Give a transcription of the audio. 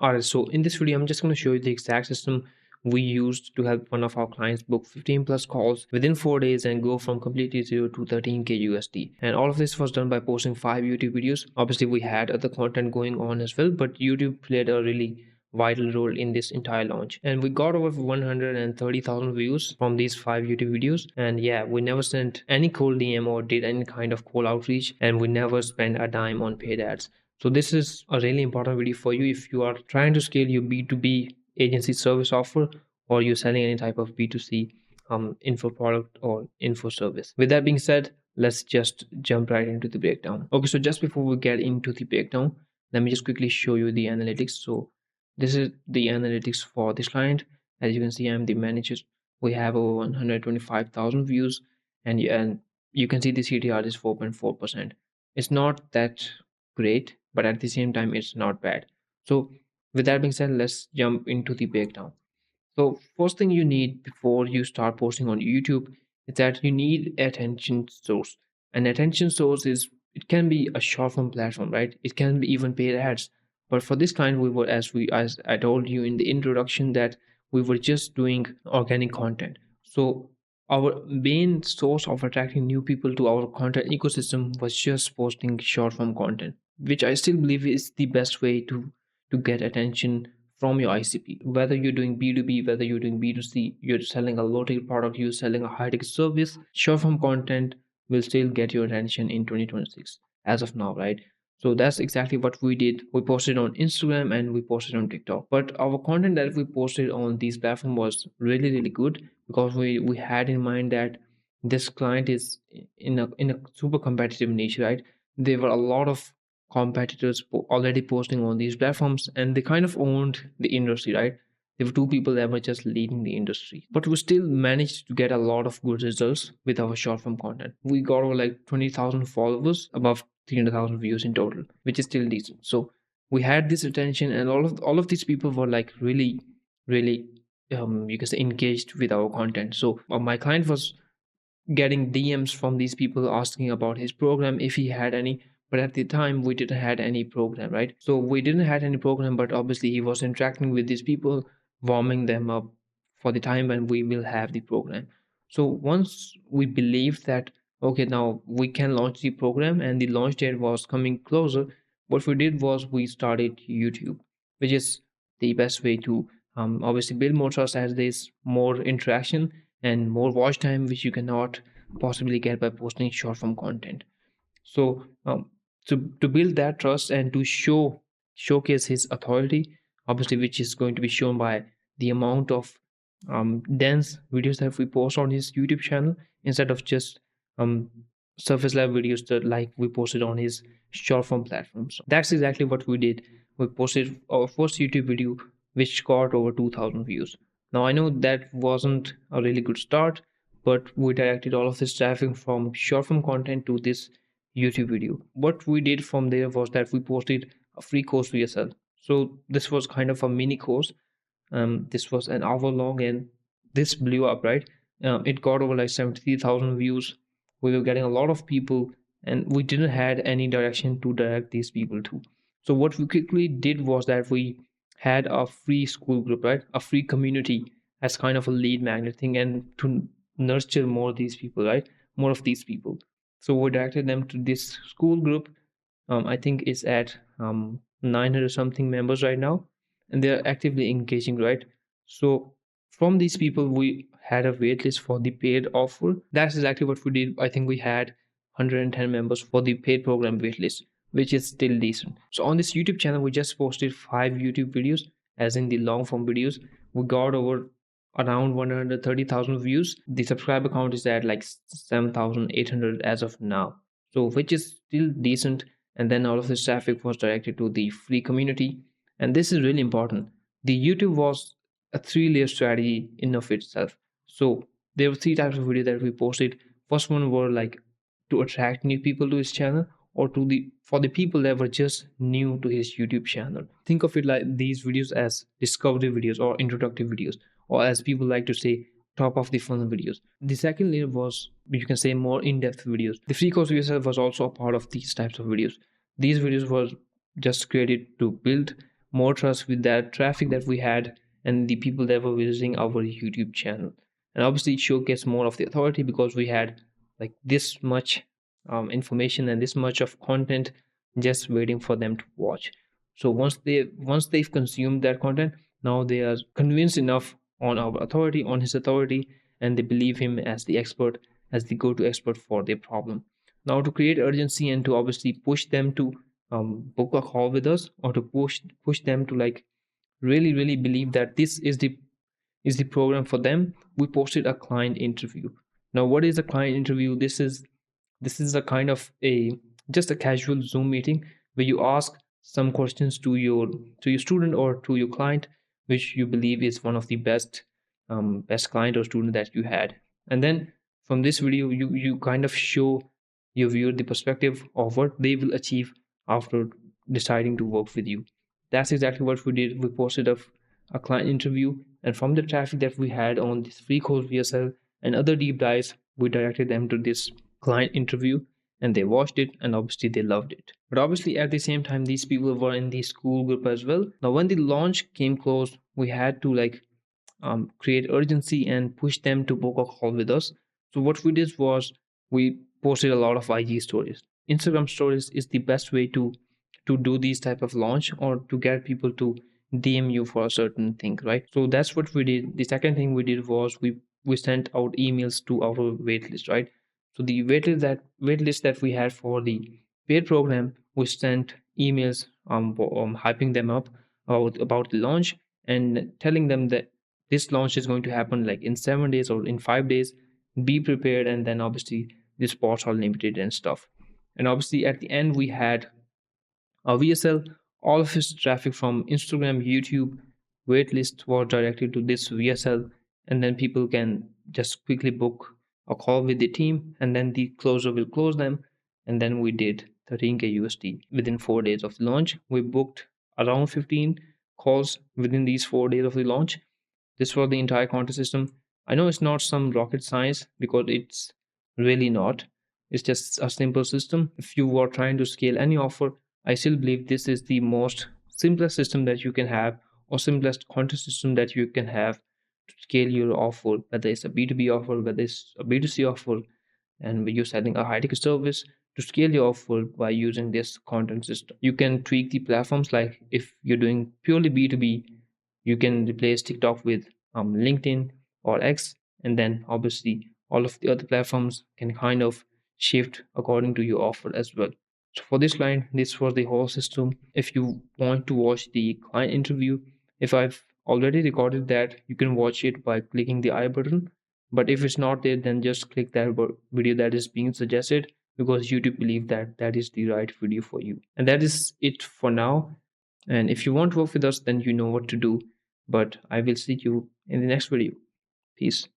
Alright, so in this video, I'm just going to show you the exact system we used to help one of our clients book 15 plus calls within 4 days and go from completely zero to 13k USD. And all of this was done by posting 5 YouTube videos. Obviously, we had other content going on as well, but YouTube played a really vital role in this entire launch. And we got over 130,000 views from these 5 YouTube videos. And yeah, we never sent any cold DM or did any kind of cold outreach, and we never spent a dime on paid ads. So this is a really important video for you if you are trying to scale your B2B agency service offer, or you're selling any type of B2C info product or info service. With that being said, let's just jump right into the breakdown. Okay, so just before we get into the breakdown, let me just quickly show you the analytics. So this is the analytics for this client. As you can see, I'm the manager. We have over 125,000 views, and you can see the CTR is 4.4%. It's not that great, but at the same time it's not bad. So with that being said, let's jump into the breakdown. So first thing you need before you start posting on YouTube is that you need attention source. An attention source is, it can be a short form platform, right? It can be even paid ads. But for this client, we were, as I told you in the introduction, that we were just doing organic content. So our main source of attracting new people to our content ecosystem was just posting short form content, which I still believe is the best way to get attention from your ICP. Whether you're doing B2B, whether you're doing B2C, you're selling a low ticket product, you're selling a high ticket service, short form content will still get your attention in 2026 as of now, right? So that's exactly what we did. We posted on Instagram and we posted on TikTok. But our content that we posted on these platforms was really, really good, because we had in mind that this client is in a super competitive niche, right? There were a lot of competitors already posting on these platforms, and they kind of owned the industry, right? There were two people that were just leading the industry, but we still managed to get a lot of good results with our short form content. We got over like 20,000 followers, above 300,000 views in total, which is still decent. So we had this attention, and all of these people were like really, really, you can say, engaged with our content. So my client was getting DMs from these people asking about his program if he had any. But at the time we didn't had any program, right? So we didn't had any program, but obviously he was interacting with these people, warming them up for the time when we will have the program. So once we believed that, okay, now we can launch the program, and the launch date was coming closer, what we did was we started YouTube, which is the best way to obviously build more trust, as there's more interaction and more watch time, which you cannot possibly get by posting short form content. So to build that trust and to showcase his authority, obviously, which is going to be shown by the amount of dense videos that we post on his YouTube channel, instead of just um surface level videos that like we posted on his short form platform. So that's exactly what we did. We posted our first YouTube video, which got over 2,000 views. Now I know that wasn't a really good start, but we directed all of this traffic from short form content to this YouTube video. What we did from there was that we posted a free course VSL. So this was kind of a mini course. This was an hour long, and this blew up, right? It got over like 73,000 views. We were getting a lot of people, and we didn't had any direction to direct these people to. So what we quickly did was that we had a free school group, right? A free community as kind of a lead magnet thing, and to nurture more of these people, right? More of these people. So we directed them to this school group. I think it's at 900 something members right now, and they're actively engaging, right? So from these people, we had a wait list for the paid offer. That's exactly what we did. I think we had 110 members for the paid program waitlist, which is still decent. So on this YouTube channel, we just posted 5 YouTube videos, as in the long form videos. We got over around 130,000 views. The subscriber count is at like 7,800 as of now, so which is still decent. And then all of this traffic was directed to the free community, and this is really important. The YouTube was a three-layer strategy in of itself. So there were three types of video that we posted. First one were like to attract new people to his channel, or to the for the people that were just new to his YouTube channel. Think of it like these videos as discovery videos or introductory videos, or as people like to say, top of the funnel videos. The second layer was, you can say, more in-depth videos. The free course yourself was also a part of these types of videos. These videos were just created to build more trust with that traffic that we had and the people that were visiting our YouTube channel. And obviously it showcased more of the authority because we had like this much information and this much of content just waiting for them to watch. So once they've consumed that content, now they are convinced enough on our authority, on his authority, and they believe him as the expert, as the go-to expert for their problem. Now to create urgency and to obviously push them to book a call with us, or to push them to like really believe that this is the program for them, we posted a client interview. Now what is a client interview? This is a kind of a just a casual Zoom meeting where you ask some questions to your student or to your client, which you believe is one of the best client or student that you had. And then from this video, you kind of show your viewer the perspective of what they will achieve after deciding to work with you. That's exactly what we did. We posted a client interview, and from the traffic that we had on this free course VSL and other deep dives, we directed them to this client interview, and they watched it, and obviously they loved it. But obviously at the same time, these people were in the school group as well. Now when the launch came close, we had to like create urgency and push them to book a call with us. So what we did was we posted a lot of IG stories. Instagram stories is the best way to do these type of launch, or to get people to DM you for a certain thing, right? So that's what we did. The second thing we did was we sent out emails to our waitlist, right? So the waitlist that we had for the paid program, we sent emails hyping them up about the launch, and telling them that this launch is going to happen like in 7 days or in 5 days. Be prepared, and then obviously the spots are limited and stuff. And obviously at the end we had VSL, all of its traffic from Instagram, YouTube, waitlist was directed to this VSL, and then people can just quickly book a call with the team, and then the closer will close them. And then we did 13K USD within 4 days of the launch. We booked around 15 calls within these 4 days of the launch. This was the entire contest system. I know it's not some rocket science, because it's really not. It's just a simple system. If you are trying to scale any offer, I still believe this is the most simplest system that you can have, or simplest contest system that you can have to scale your offer, whether it's a B2B offer, whether it's a B2C offer, and when you're selling a high ticket service, to scale your offer by using this content system. You can tweak the platforms, like if you're doing purely B2B, you can replace TikTok with LinkedIn or X, and then obviously all of the other platforms can kind of shift according to your offer as well. So for this client, this was the whole system. If you want to watch the client interview, if I've already recorded that, you can watch it by clicking the I button. But if it's not there, then just click that video that is being suggested, because YouTube believe that that is the right video for you. And that is it for now. And if you want to work with us, then you know what to do. But I will see you in the next video. Peace.